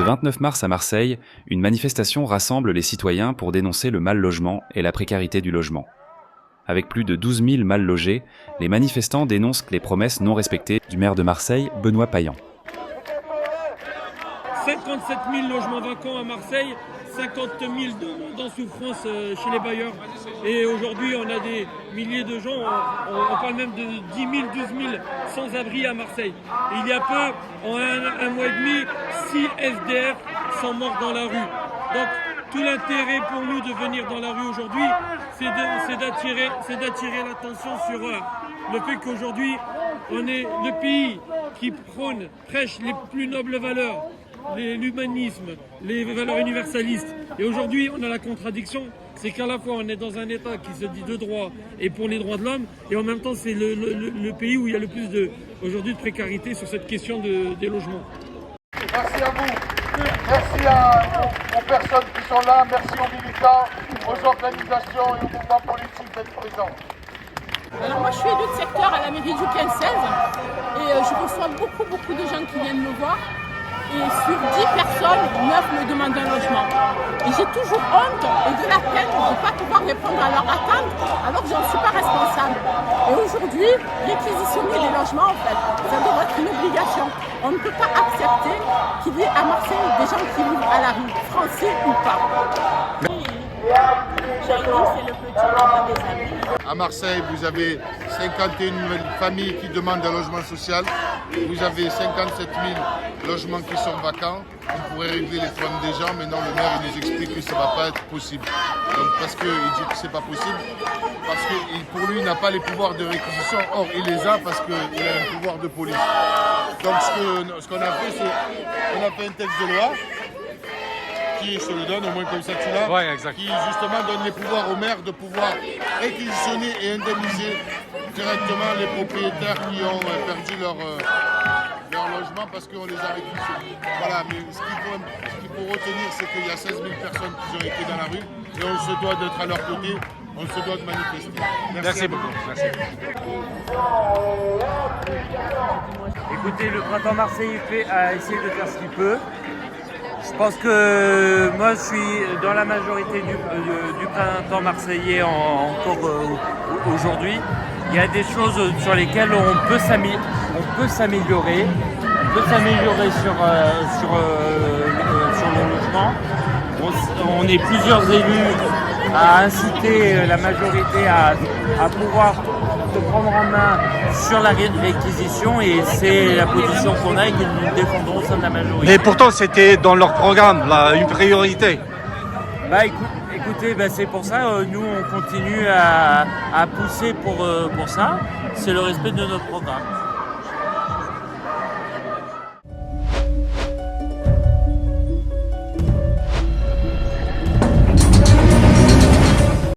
29 mars à Marseille, une manifestation rassemble les citoyens pour dénoncer le mal-logement et la précarité du logement. Avec plus de 12 000 mal logés, les manifestants dénoncent les promesses non respectées du maire de Marseille, Benoît Payan. 57 000 logements vacants à Marseille, 50 000 en souffrance chez les bailleurs. Et aujourd'hui, on a des milliers de gens, on parle même de 10 000, 12 000 sans-abri à Marseille. Et il y a peu, en un mois et demi, 6 SDF sont morts dans la rue. Donc tout l'intérêt pour nous de venir dans la rue aujourd'hui, c'est d'attirer l'attention sur le fait qu'aujourd'hui, on est le pays qui prêche les plus nobles valeurs, l'humanisme, les valeurs universalistes. Et aujourd'hui, on a la contradiction, c'est qu'à la fois on est dans un État qui se dit de droit et pour les droits de l'homme, et en même temps c'est le pays où il y a le plus aujourd'hui de précarité sur cette question des logements. Merci à vous, merci aux personnes qui sont là, merci aux militants, aux organisations et aux mouvements politiques d'être présents. Alors moi je suis élue de secteur à la mairie du 15-16 et je reçois beaucoup de gens qui viennent me voir. Et sur 10 personnes, 9 me demandent un logement. Et j'ai toujours honte et de la peine de ne pas pouvoir répondre à leurs attentes alors que j'en suis pas responsable. Et aujourd'hui, réquisitionner des logements, en fait, ça devrait être une obligation. On ne peut pas accepter qu'il y ait à Marseille des gens qui vivent à la rue, français ou pas. C'est le petit papa des amis. À Marseille, vous avez 51 familles qui demandent un logement social. Vous avez 57 000 logements qui sont vacants. On pourrait régler les problèmes des gens, mais non, le maire il nous explique que ça ne va pas être possible. Donc, parce qu'il dit que ce n'est pas possible, parce que pour lui, il n'a pas les pouvoirs de réquisition. Or, il les a parce qu'il a un pouvoir de police. Donc, ce qu'on a fait, c'est qu'on a fait un texte de loi qui se le donne, au moins comme ça tu l'as, qui justement donne les pouvoirs au maire de pouvoir réquisitionner et indemniser directement les propriétaires qui ont perdu leur logement parce qu'on les a réquisitionnés. Voilà, mais ce qu'il faut retenir, c'est qu'il y a 16 000 personnes qui ont été dans la rue et on se doit d'être à leur côté, on se doit de manifester. Merci beaucoup. Merci. Écoutez, le printemps Marseille a essayé de faire ce qu'il peut. Je pense que moi je suis dans la majorité du printemps marseillais encore aujourd'hui. Il y a des choses sur lesquelles on peut s'améliorer. On peut s'améliorer sur le logement. On est plusieurs élus à inciter la majorité à pouvoir se prendre en main sur la réquisition et c'est la position qu'on a et que nous défendrons au sein de la majorité. Et pourtant c'était dans leur programme, là, une priorité. Écoutez, c'est pour ça, nous on continue à pousser pour ça, c'est le respect de notre programme.